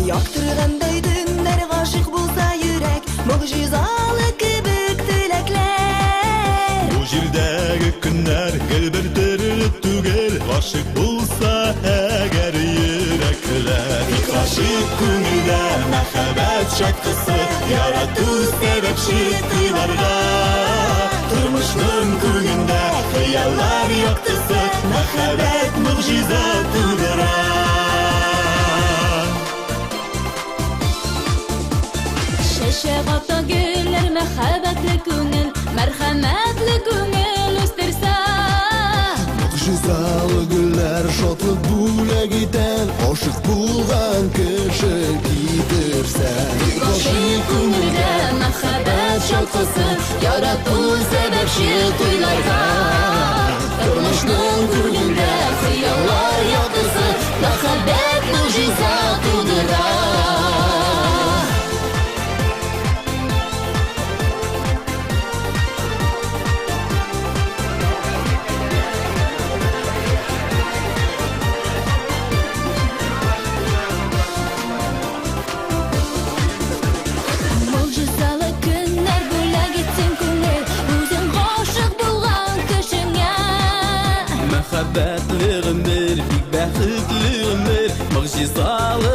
Яктыргандай түннәр гашык булса йөрәк, могҗизалы кебек теләкләр. Бу җирдәге көннәр гел бер төрле түгел, гашык булса әгәр йөрәкләр. Гашык күңелдә мәхәббәт шаккысы, ярату сәбәпче тыйларга. Тормышның күңендә хыяллар яктысы, мәхәббәт могҗиза тудыра. Чәчәк ата гөлләр, мәхәббәтле күңел, мәрхәмәтле күңел үстерсә. Могҗизалы гөлләр шатлык бүләк итәр, гашык булган кеше китерсә. Гашык күңелдә мәхәббәт шаккысы, ярату сәбәпче туйларга. Тормышның күңендә хыяллар яктысы, мәхәббәт могҗиза тудыра. Могҗизалы көннәр бүләк итсен күңел, үзең гашык булган кешеңә. Мәхәббәтле гомер, бик бәхетле гомер, могҗизалы